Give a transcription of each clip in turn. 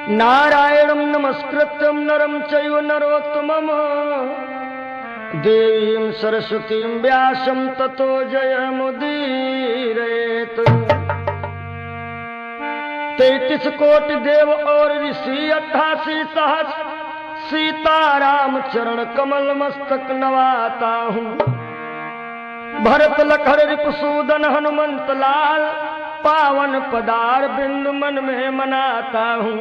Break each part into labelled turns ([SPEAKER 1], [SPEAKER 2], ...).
[SPEAKER 1] नारायणं नमस्कृत्यं नरं चैव नरोत्तमं देवीं सरस्वतीं व्यासं ततो जयमुदीरयेत्। 33 कोटि देव और ऋषि 88 सहस्र सीताराम चरण कमल मस्तक नवाता हूँ। भरत लखन रिपुसूदन हनुमंत लाल पावन पदार बिंदु मन में मनाता हूँ।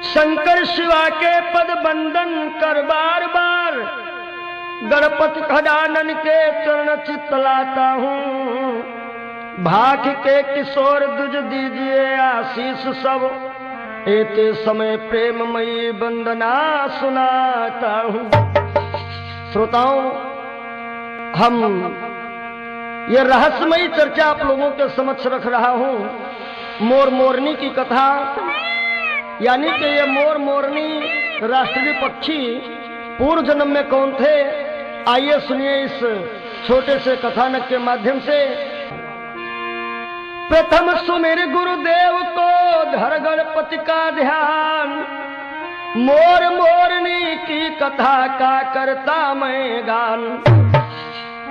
[SPEAKER 1] शंकर शिवा के पद बंदन कर बार बार गणपति खजानन के चरण चितलाता हूँ। भाग के किशोर दुज दीजिए आशीष सब एते समय प्रेममयी वंदना सुनाता हूँ। श्रोताओं, हम ये रहस्यमयी चर्चा आप लोगों के समक्ष रख रहा हूँ। मोर मोरनी की कथा, यानी कि ये मोर मोरनी राष्ट्रीय पक्षी पूर्व जन्म में कौन थे, आइए सुनिए इस छोटे से कथानक के माध्यम से। प्रथम सुमिर गुरुदेव को धर गणपति का ध्यान, मोर मोरनी की कथा का करता मैं गान।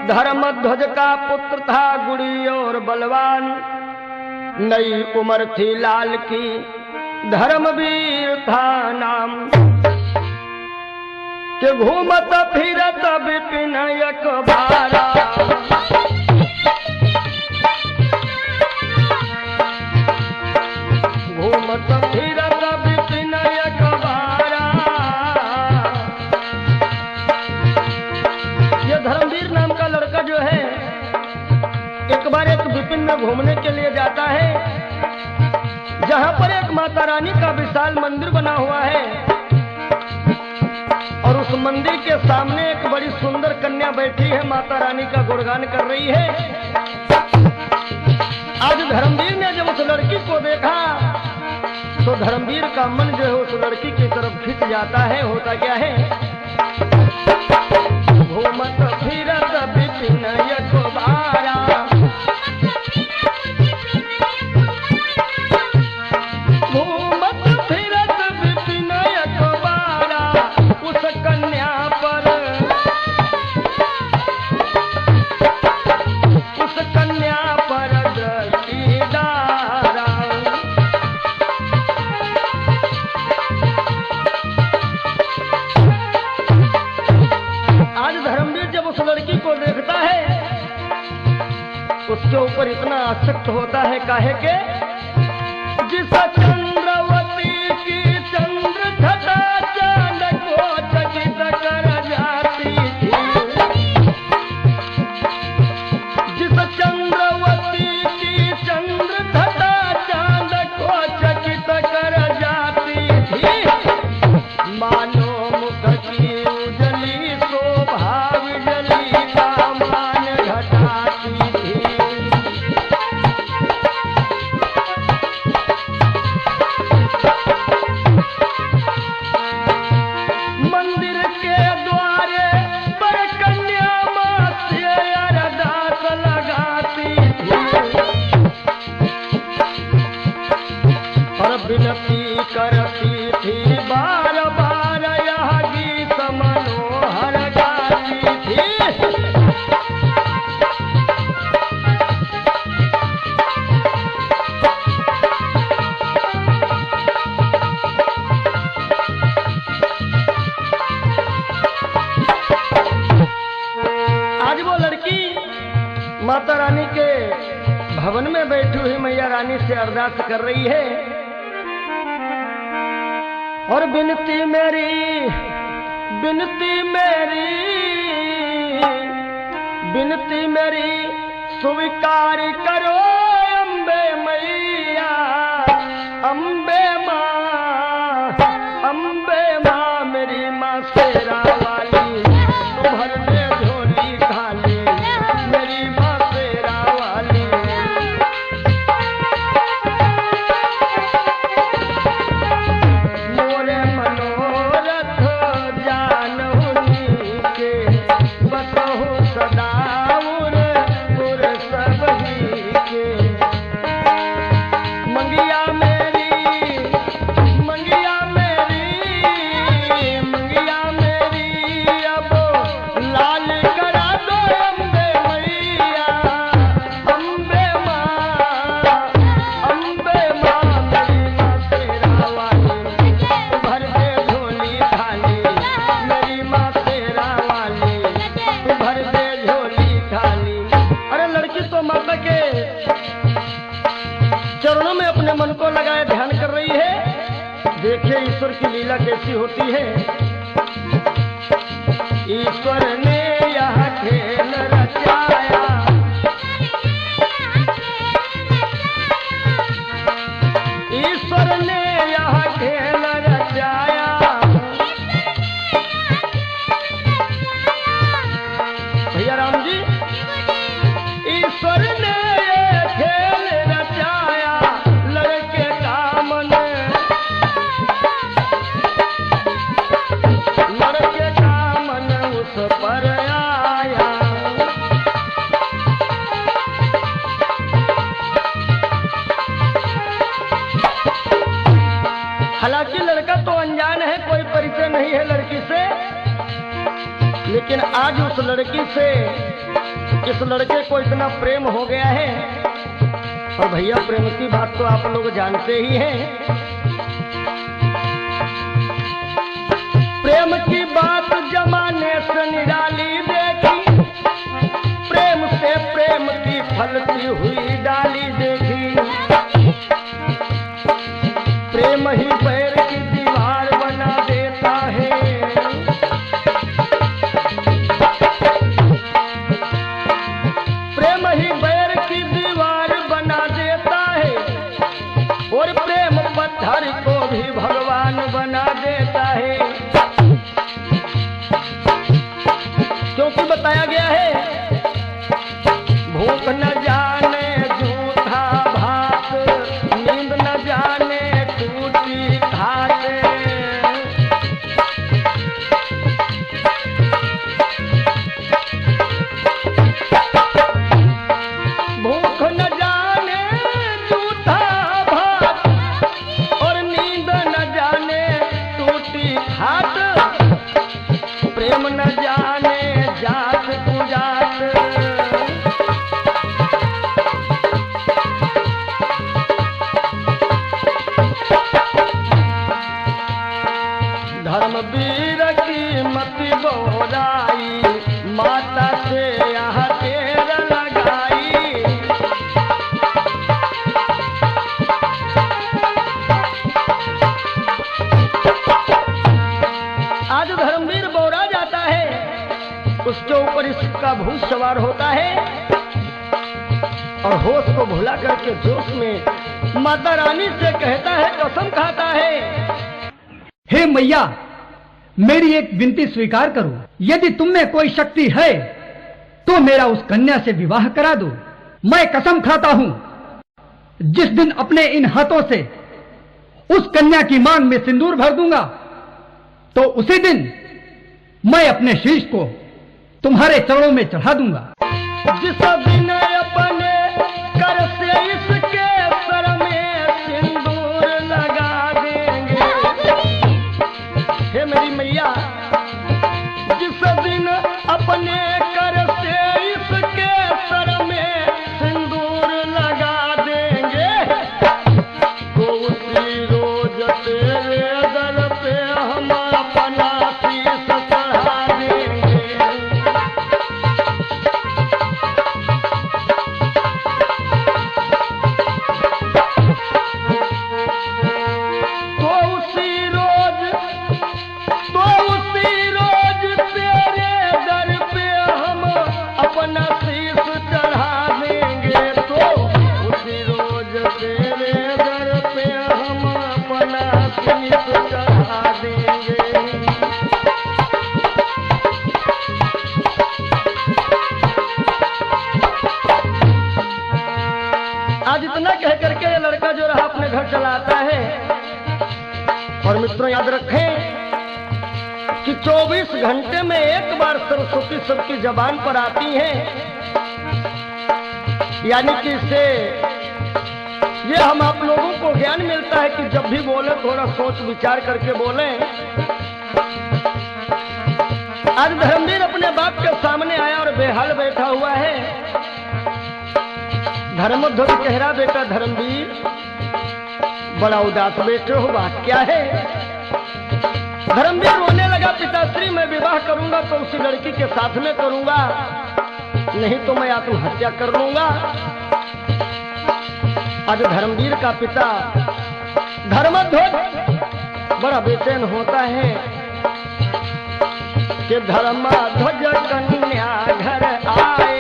[SPEAKER 1] धर्मध्वज का पुत्र था गुड़ी और बलवान, नई उम्र थी लाल की धर्मवीर था नाम। के घूमत फिरत विपिन एक बारा, घूमत फिरत विपिन एक बारा। ये धर्मवीर नाम का लड़का जो है एक बार एक विपिन में घूमने के लिए जाता है, जहां पर एक माता रानी का विशाल मंदिर बना हुआ है और उस मंदिर के सामने एक बड़ी सुंदर कन्या बैठी है, माता रानी का गुणगान कर रही है। आज धर्मवीर ने जब उस लड़की को देखा तो धर्मवीर का मन जो है उस लड़की की तरफ खिंच जाता है। होता क्या है, घूमत फिरत विपिन एक बारा, घूमत फिरत विपिन एक बारा। उस कन्या पर दृष्टि डारा। आज धर्मवीर जब उस लड़की को देखता है उसके ऊपर इतना आसक्त होता है, काहे के जिस चंद्रवती की चंद्र घटा चांद को चकित कर जाती थी, जिस चंद्रवती की चंद्र घटा चांद को चकित कर जाती थी, मानो मुख की उजली शोभा विजली का मान घटाती थी। मंदिर के द्वारे पर कन्या मां से अरदास लगाती थी और विनती करती थी, बार बार यह गीत मनोहर गाती थी। आज वो लड़की माता रानी के भवन में बैठी हुई मैया रानी से अरदास कर रही है और बिनती मेरी स्वीकार करो अम्बे मैया, अम्बे माँ मेरी माँ शेरा वाली, भर दे झोली खाली मेरी माँ शेरा वाली। मोरे मनोरथ जानहुनी के बतहु सदा उर सब ही के। मन को लगाए ध्यान कर रही है। देखिए ईश्वर की लीला कैसी होती है। ईश्वर ने यह खेल रचाया, ईश्वर ने यह खेल रचाया, भैया राम जी, ईश्वर ने ये खेल रचाया, लड़के का मन, लड़के का मन उस पर आया। हालांकि लड़का तो अनजान है, कोई परिचय नहीं है लड़की से, लेकिन आज उस लड़की से इस लड़के को इतना प्रेम हो गया है। और भैया प्रेम की बात तो आप लोग जानते ही हैं। प्रेम की बात जमाने से निराली देखी, प्रेम से प्रेम की फलती हुई डाली देखी। प्रेम ही पैर की दीवार बना देता है, प्रेम ही पैर की दीवार बना देता है, और प्रेम पत्थर को भी भगवान बना देता है। क्योंकि बताया गया है, भूख न जाने जूठा भात, नींद न जाने टूटी घाट। भूख न जाने जूठा भात, और नींद न जाने टूटी घाट। प्रेम न जाने जात कुजात, धर्मवीर की मति बोराई, माता से यह तेर लगाई। आज धर्मवीर बोरा जाता है, उसके ऊपर इसका भूत सवार होता है, और होश को भुला करके जोश में माता रानी से कहता है, कसम खाता है,
[SPEAKER 2] हे मैया, मेरी एक विनती स्वीकार करो। यदि तुम में कोई शक्ति है तो मेरा उस कन्या से विवाह करा दो। मैं कसम खाता हूं, जिस दिन अपने इन हाथों से उस कन्या की मांग में सिंदूर भर दूंगा, तो उसी दिन मैं अपने शीश को तुम्हारे चरणों में चढ़ा दूंगा।
[SPEAKER 1] जिस दिन अपने कर से इसके सर में सिंदूर लगा देंगे, हे मेरी मैया, जिस दिन अपने कर से इसके सर में सिंदूर लगा देंगे, तो उसी रोज तेरे दर पे हम अपना शीश चढ़ा देंगे। आज इतना कह करके ये लड़का जो रहा अपने घर चला आता है। और मित्रों याद रखें कि 24 घंटे में एक बार सरस्वती सबकी जबान पर आती है, यानी कि इससे ये हम आप लोगों को ज्ञान मिलता है कि जब भी बोले थोड़ा सोच विचार करके बोले। आज धर्मवीर अपने बाप के सामने आया और बेहाल बैठा हुआ है। धर्मध्वज कह रहा, बेटा धर्मवीर बड़ा उदास बैठे हो, बात क्या है? धर्मवीर रोने लगा, पिताश्री मैं विवाह करूंगा तो उसी लड़की के साथ में करूंगा, नहीं तो मैं आत्महत्या कर लूंगा। आज धर्मवीर का पिता धर्मध्वज बड़ा बेचैन होता है कि धर्मध्वज कन्या घर आए,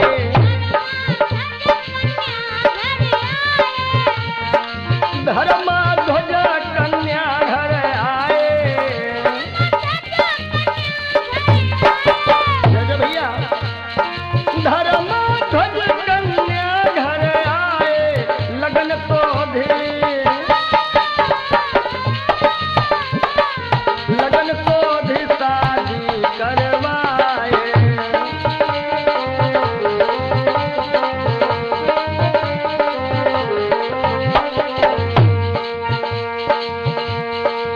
[SPEAKER 1] धर्मध्वज कन्या घर आए। जय भैया, धर्मध्वज कन्या घर आए, लगन तो लगन तो शादी करवाए।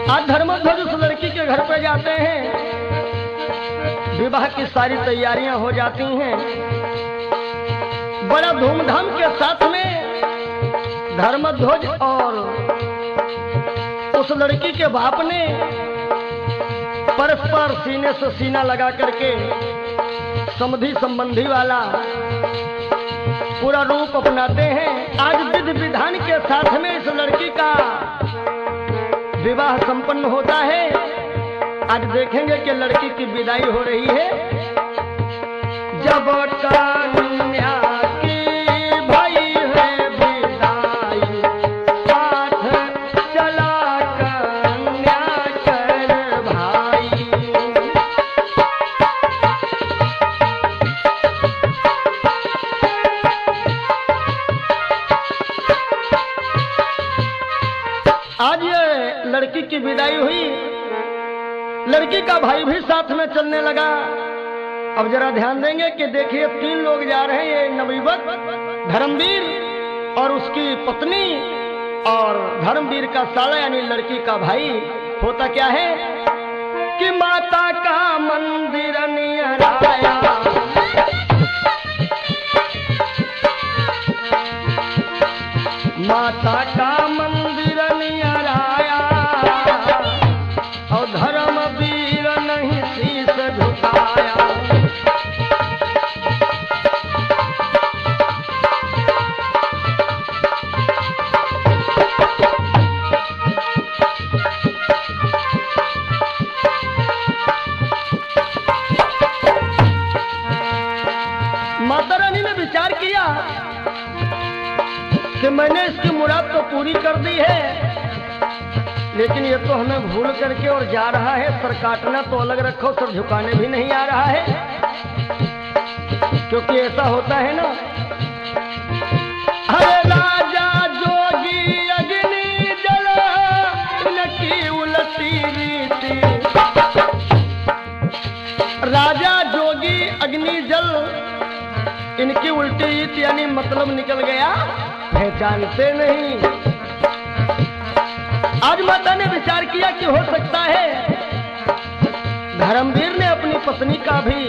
[SPEAKER 1] आज धर्मध्वज उस लड़की के घर पे जाते हैं, विवाह की सारी तैयारियां हो जाती हैं। बड़ा धूमधाम के साथ में धर्मध्वज और उस लड़की के बाप ने परस्पर सीने से सीना लगा करके समधि संबंधी वाला पूरा रूप अपनाते हैं। आज विधि विधान के साथ में इस लड़की का विवाह संपन्न होता है। आज देखेंगे कि लड़की की विदाई हो रही है। जब कन्या की भई है विदाई, साथ चला कन्या कर भाई। आज ये लड़की की विदाई हुई, लड़की का भाई भी साथ में चलने लगा। अब जरा ध्यान देंगे कि देखिए 3 लोग जा रहे हैं, ये नवयुवक धर्मवीर और उसकी पत्नी और धर्मवीर का साला यानी लड़की का भाई। होता क्या है कि माता का मंदिर नियर आया, माता का मंदिर नियर आया और धर्मवीर नहीं शीश झुकाया। माता रानी ने विचार किया कि मैंने इसकी मुराद तो पूरी कर दी है, लेकिन ये तो हमें भूल करके और जा रहा है। सर काटना तो अलग रखो, सर झुकाने भी नहीं आ रहा है। क्योंकि ऐसा होता है ना, अरे राजा जोगी अग्नि जल इनकी उलटी रीति, राजा जोगी अग्नि जल इनकी उल्टी रीति यानी मतलब निकल गया, पहचानते नहीं। आज माता ने विचार किया कि हो सकता है धर्मवीर ने अपनी पत्नी का भी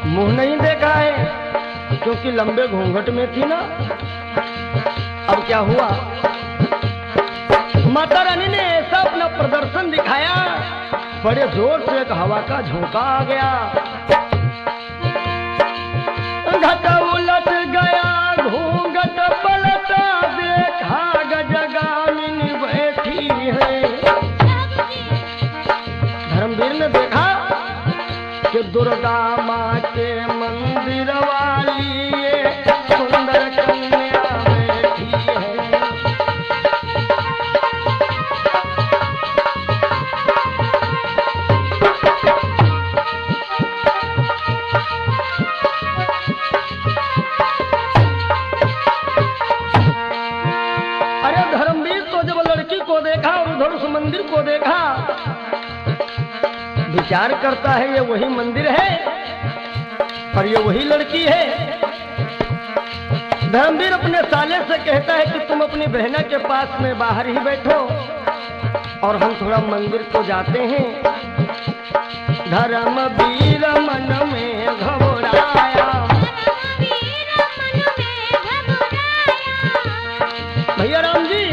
[SPEAKER 1] मुंह नहीं देखा है, क्योंकि लंबे घूंघट में थी ना। अब क्या हुआ, माता रानी ने ऐसा अपना प्रदर्शन दिखाया, बड़े जोर से एक हवा का झोंका आ गया, घट उलट गया, घूंघट पलटा, देखा गजगामिनी बैठी है। धर्मवीर ने देखा कि दुर्गा माँ के मंदिर वाली ये सुंदर कन्या बैठी है। उस मंदिर को देखा, विचार करता है ये वही मंदिर है और ये वही लड़की है। धर्मवीर अपने साले से कहता है कि तुम अपनी बहना के पास में बाहर ही बैठो और हम थोड़ा मंदिर को जाते हैं। धर्मवीर मन में घबराया, भैया राम जी,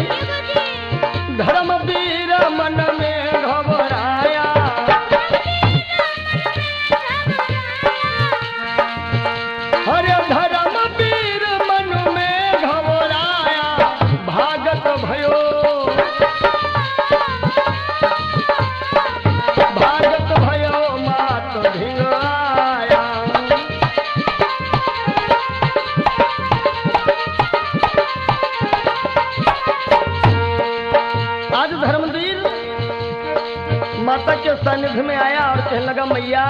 [SPEAKER 1] धर्मवीर मन में घबराया, अरे धर्मवीर मन में घबराया, आज धर्मवीर माता के सानिध्य में आया और कहने लगा, मैया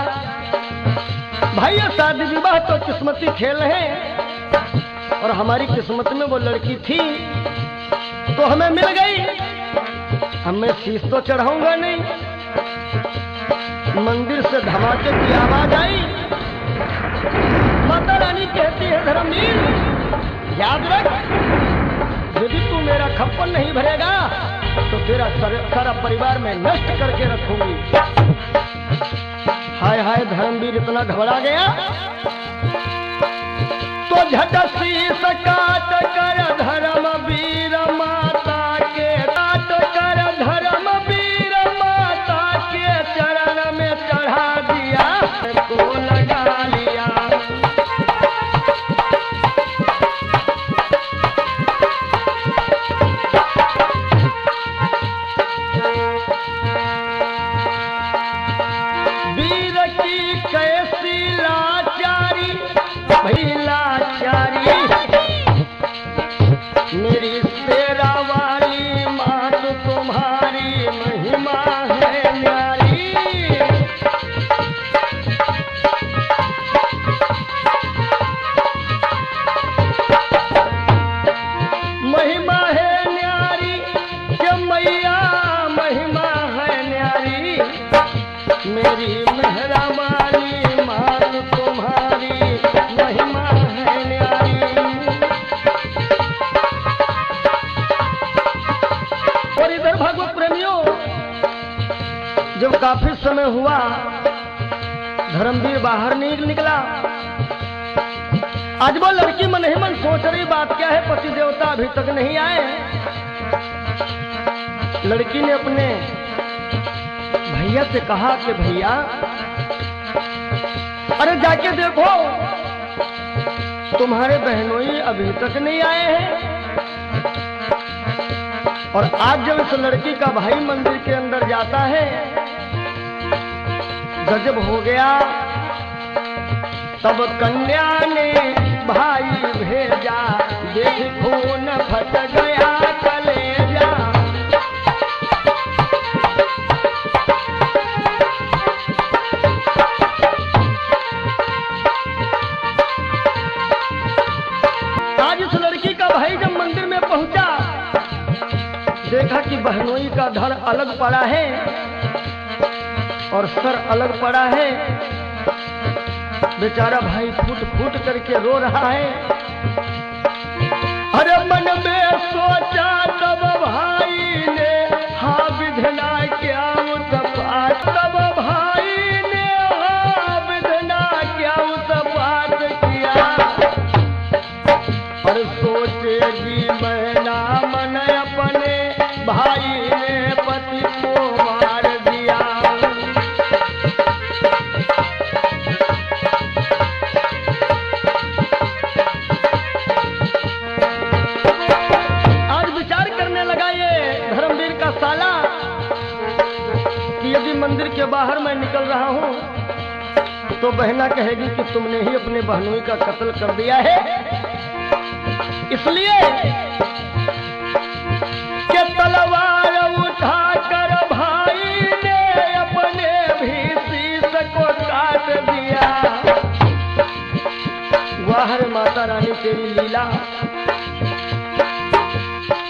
[SPEAKER 1] भाई ये शादी विवाह तो किस्मती खेल है और हमारी किस्मत में वो लड़की थी तो हमें मिल गई, अब मैं शीश तो चढ़ाऊंगा नहीं। मंदिर से धमाके की आवाज आई। माता रानी कहती है, धर्मवीर याद रख, यदि तू मेरा खप्पन नहीं भरेगा तो तेरा सारा परिवार में नष्ट करके रखूंगी। हाय हाय, धर्मवीर इतना घबरा गया तो झट शीश काट कर धर्मवीर माता के, काट कर धर्मवीर माता के चरण में चढ़ा दिया, को लगा लिया। मेरी शेरा वाली माँ तो तुम्हारी महिमा है न्यारी। महिमा है न्यारी के मैया महिमा है न्यारी, मेरी मेहरा वाली माँ तो तुम्हारी महिमा है न्यारी। और इधर भागवत प्रेमियों, जब काफी समय हुआ धर्मवीर बाहर निकला। आज वो लड़की मन ही मन सोच रही बात क्या है, पति देवता अभी तक नहीं आए। लड़की ने अपने भैया से कहा कि भैया अरे जाके देखो तुम्हारे बहनोई अभी तक नहीं आए हैं। और आज जब इस लड़की का भाई मंदिर के अंदर जाता है, गजब हो गया। तब कन्या ने भाई भेजा, देख खून फट गया कलेजा। आज इस लड़की का भाई जब मंदिर में पहुंचा, देखा कि बहनोई का धड़ अलग पड़ा है और सर अलग पड़ा है। बेचारा भाई फूट फूट करके रो रहा है। अरे मन में सोचा तब भाई ने, हाँ विधना क्या उत्पात, तब भाई ने हाँ विधना क्या उत्पात किया। और सोचेगी मैना मन अपने भाई ने पति को मार दिया। आज विचार करने लगा ये धर्मवीर का साला कि यदि मंदिर के बाहर मैं निकल रहा हूं तो बहना कहेगी कि तुमने ही अपने बहनोई का कत्ल कर दिया है। इसलिए के तलवार उठाकर भाई ने अपने भी शीश को काट दिया। वाह रे माता रानी तेरी लीला।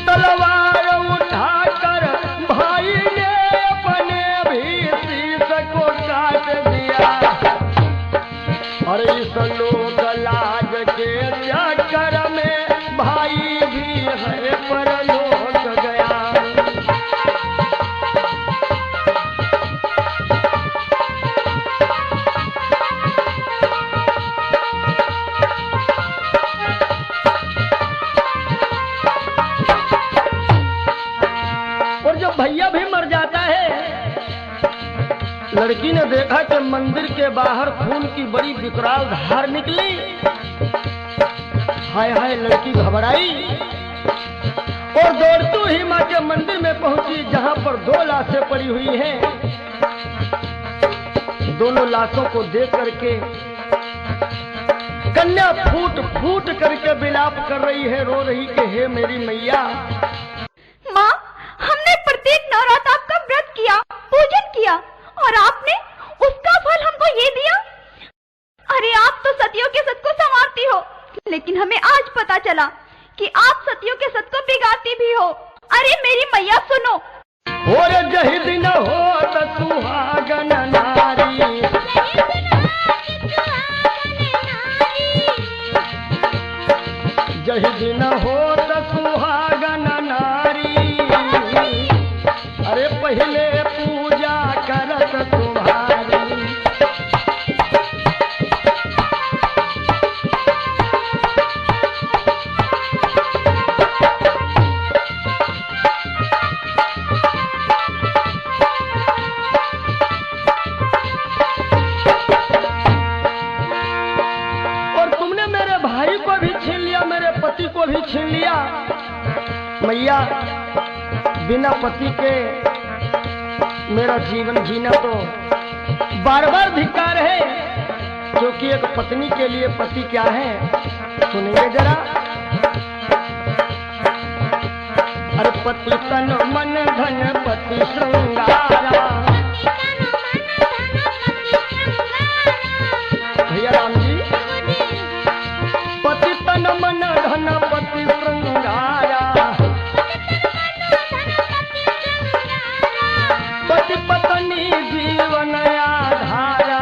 [SPEAKER 1] तलवार उठाकर भाई ने अपने भी शीश को काट दिया। और इस लोक लाज के चक्कर में भाई भी है परलोक गया। और जब भैया भी मर जाता है, लड़की ने देखा कि मंदिर के बाहर खून की बड़ी विकराल धार निकली। हाय हाय, लड़की घबराई और दौड़ती ही माँ के मंदिर में पहुंची, जहां पर 2 लाशें पड़ी हुई हैं। दोनों लाशों को देख करके कन्या फूट फूट करके विलाप कर रही है, रो रही कि हे मेरी मैया।
[SPEAKER 3] माँ, हमने चला कि आप सतियों के सत को बिगाड़ती भी हो। अरे मेरी मैया सुनो।
[SPEAKER 1] और जही दिन हो त सुहागन नारी, जही दिन हो त सुहागन नारी, अरे पहले पूजा करत तुम्हारी। को भी छीन लिया। मैया, बिना पति के मेरा जीवन जीना तो बार बार धिक्कार है, क्योंकि एक पत्नी के लिए पति क्या है सुनेंगे जरा। अरे पति तन मन धन पति श्रृंगारा, भैया राम जी, पति तन मन धन पति श्रृंगारा, पति पत्नी जीवन आधारा,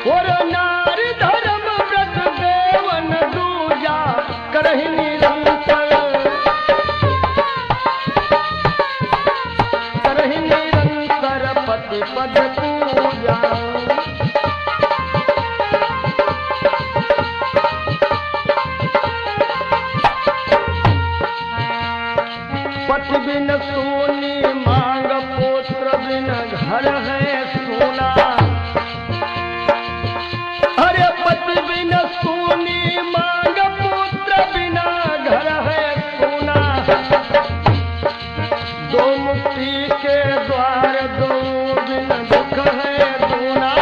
[SPEAKER 1] और नारी धर्म व्रत देवन दूजा करहि निरंतर, करहि निरंतर पति पद पूजा। पति बिन सोनी मांग पुत्र बिन घर है सोना, अरे पति बिन सोनी मांग पुत्र बिना घर है सोना, दो मुक्ति के द्वार दो बिन दुख है दूना।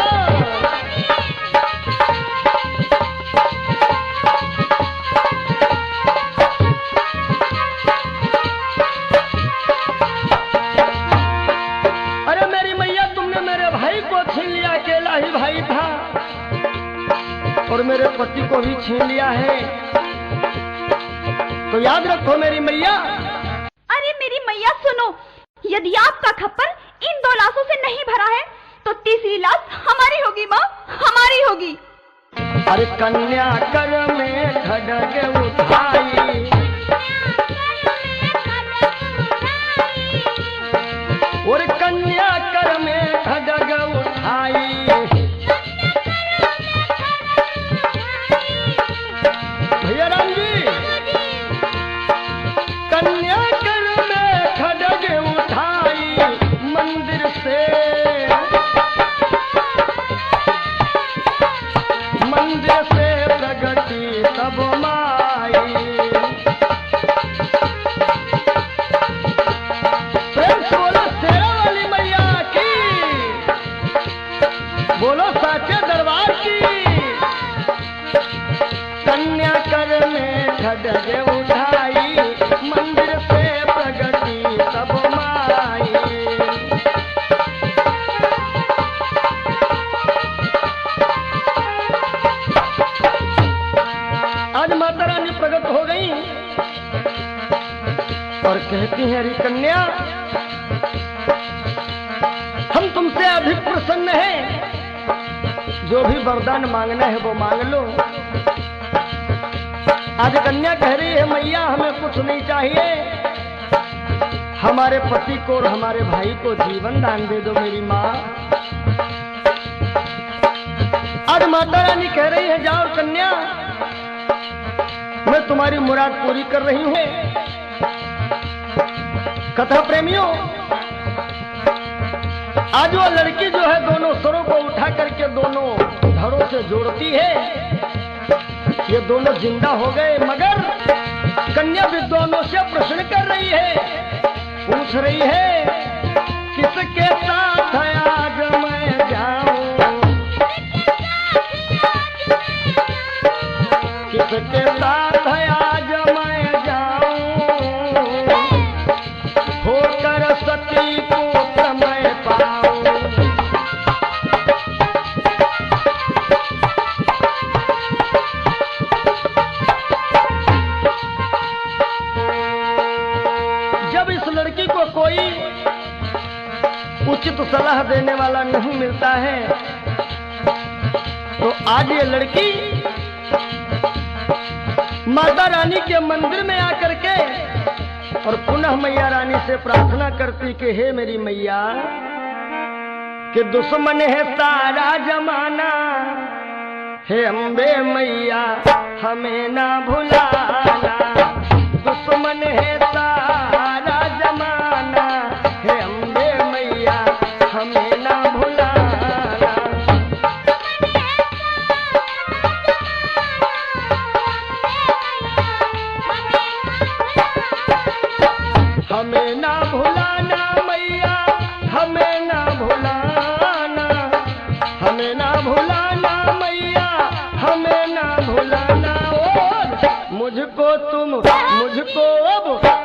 [SPEAKER 1] अकेला ही भाई था और मेरे पति को भी छीन लिया है, तो याद रखो मेरी मैया।
[SPEAKER 3] अरे मेरी मैया सुनो, यदि आपका खप्पर इन 2 लाशों से नहीं भरा है तो तीसरी लाश हमारी होगी माँ, हमारी होगी।
[SPEAKER 1] अरे कन्या कर में खड्ग उठाई, और कन्या कर में खड्ग उठाई, भैया राम जी, कन्या कर में खड्ग उठाई, मंदिर से प्रगति तब माई। प्रेम से बोलो शेरा वाली मैया की, बोलो साचे दरबार की। कन्या कर में खड्ग उठाई, मंदिर से प्रगति तब माई। आज माता रानी प्रकट हो गई और कहती हैं, अरे कन्या, हम तुमसे अधिक प्रसन्न हैं, जो भी वरदान मांगना है वो मांग लो। आज कन्या कह रही है, मैया हमें कुछ नहीं चाहिए, हमारे पति को और हमारे भाई को जीवन दान दे दो मेरी माँ। आज माता रानी कह रही है, जाओ कन्या, मैं तुम्हारी मुराद पूरी कर रही हूं। कथा प्रेमियों, आज वो लड़की जो है दोनों सरों को उठा करके दोनों धड़ों से जोड़ती है, ये दोनों जिंदा हो गए, मगर कन्या विद्वानों से प्रश्न कर रही है, पूछ रही है, किसके साथ आज मैं जाऊं, किसके साथ आज मैं जाऊं, होकर सती पुत्र मैं पाऊं। उचित सलाह देने वाला नहीं मिलता है। तो आज ये लड़की माता रानी के मंदिर में आकर के और पुनः मैया रानी से प्रार्थना करती कि हे मेरी मैया, कि दुश्मन है सारा जमाना, हे अम्बे मैया हमें ना भुलाना। दुश्मन है सारा जमाना, हे अम्बे मैया हमें ना भुलाना। हमें ना भुलाना मैया, हमें ना भुलाना, हमें ना भुलाना मैया, हमें ना भुलाना। और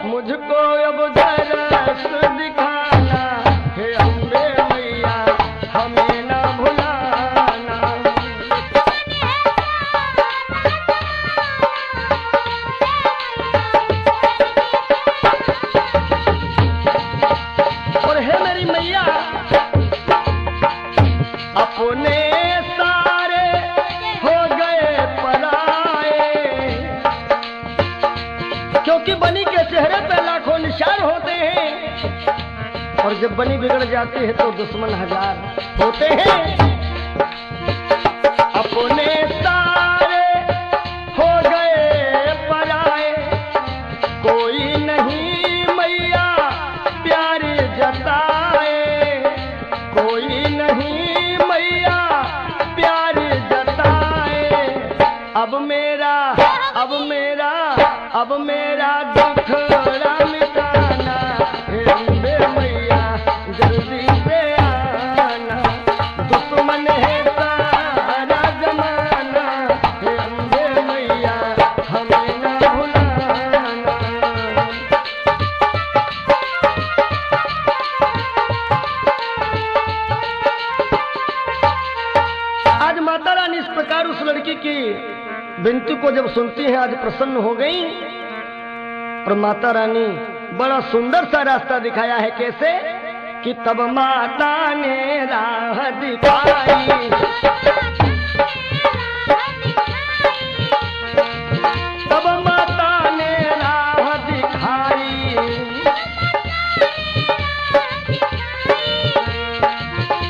[SPEAKER 1] मुझको अब दरस दिखाना, हे अम्बे मैया हमें ना भुलाना। और हे मेरी मैया, अपने सारे हो गए पराए, क्योंकि बनी के चेहरे पे लाखों निशान होते हैं, और जब बनी बिगड़ जाती है तो दुश्मन हजार होते हैं। अपने सारे हो गए पराए, कोई नहीं मैया प्यार जताए, कोई नहीं मैया प्यार जताए। अब मेरा दुखड़ा मिटाना, हे अम्बे मैया जल्दी से आना। दुश्मन है सारा जमाना, हे अम्बे मैया हमें ना भुलाना। आज माता रानी इस प्रकार उस लड़की की विनती को जब सुनती है, आज प्रसन्न हो गई, और माता रानी बड़ा सुंदर सा रास्ता दिखाया है। कैसे कि तब माता ने राह दिखाई, तब माता ने राह दिखाई,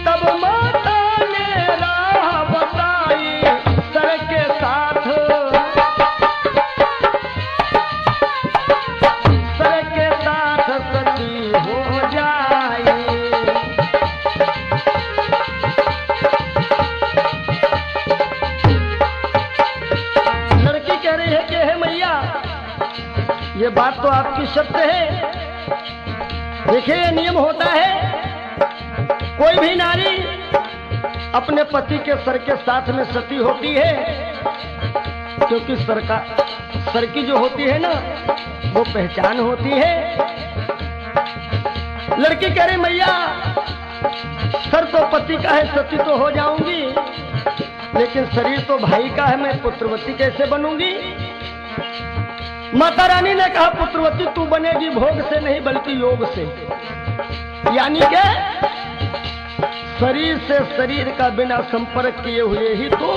[SPEAKER 1] तब माता ने राह बताई। सर के साथ सती हो जाए। लड़की कह रही है कि हे मैया, ये बात तो आपकी सत्य है। देखिए ये नियम होता है, कोई भी नारी अपने पति के सर के साथ में सती होती है, क्योंकि सर की जो होती है ना वो पहचान होती है। लड़की कह रही मैया, सर तो पति का है, सती तो हो जाऊंगी, लेकिन शरीर तो भाई का है, मैं पुत्रवती कैसे बनूंगी। माता रानी ने कहा, पुत्रवती तू बनेगी भोग से नहीं बल्कि योग से, यानी कि शरीर से शरीर का बिना संपर्क किए हुए ही तो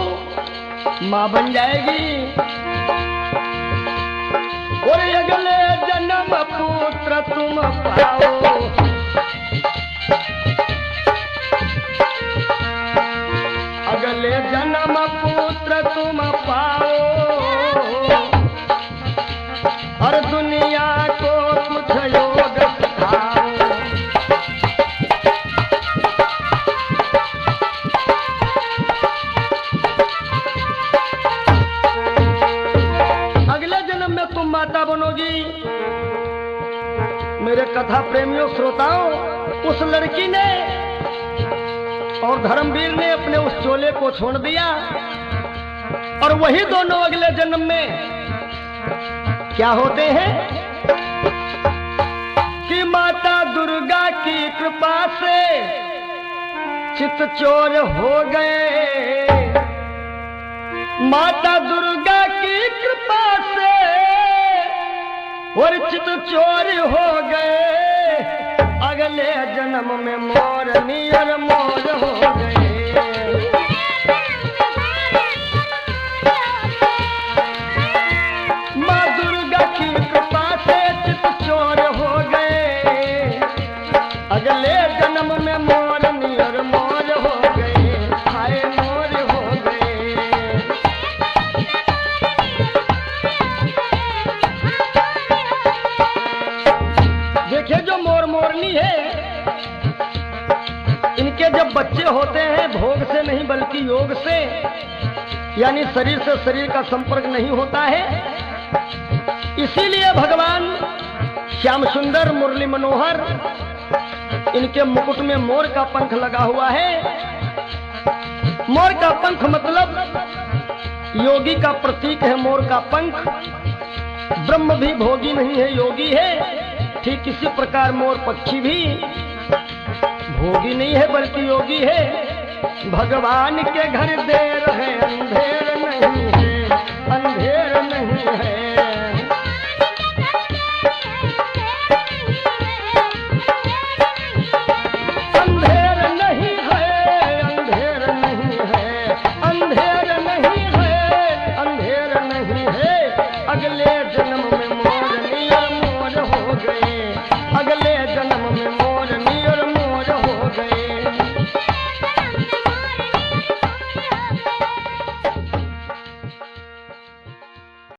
[SPEAKER 1] मां बन जाएगी। और अगले जन्म पुत्र तुम पाओ, अगले जन्म पुत्र तुम पाओ, और दुनिया को कुछ योग सिखाओ। अगले जन्म में तुम माता बनोगी। मेरे कथा प्रेमियों श्रोताओं, उस लड़की ने और धर्मवीर ने अपने उस चोले को छोड़ दिया, और वही दोनों अगले जन्म में क्या होते हैं कि माता दुर्गा की कृपा से चितचोर हो गए। माता दुर्गा की कृपा से और चितचोर हो गए। अगले जन्म में मोर नियर मोर हो गए। माँ दुर्गा की कृपा से चित चोर हो गए। अगले जन्म में मोर नियर मोर हो गए। हाय मोर हो गए। देखिए जो मोर मोरनी है, इनके जब बच्चे होते हैं भोग से नहीं बल्कि योग से, यानी शरीर से शरीर का संपर्क नहीं होता है। इसीलिए भगवान श्याम सुंदर मुरली मनोहर, इनके मुकुट में मोर का पंख लगा हुआ है। मोर का पंख मतलब योगी का प्रतीक है। मोर का पंख, ब्रह्म भी भोगी नहीं है, योगी है। ठीक इसी प्रकार मोर पक्षी भी भोगी नहीं है बल्कि योगी है। भगवान के घर दे रहे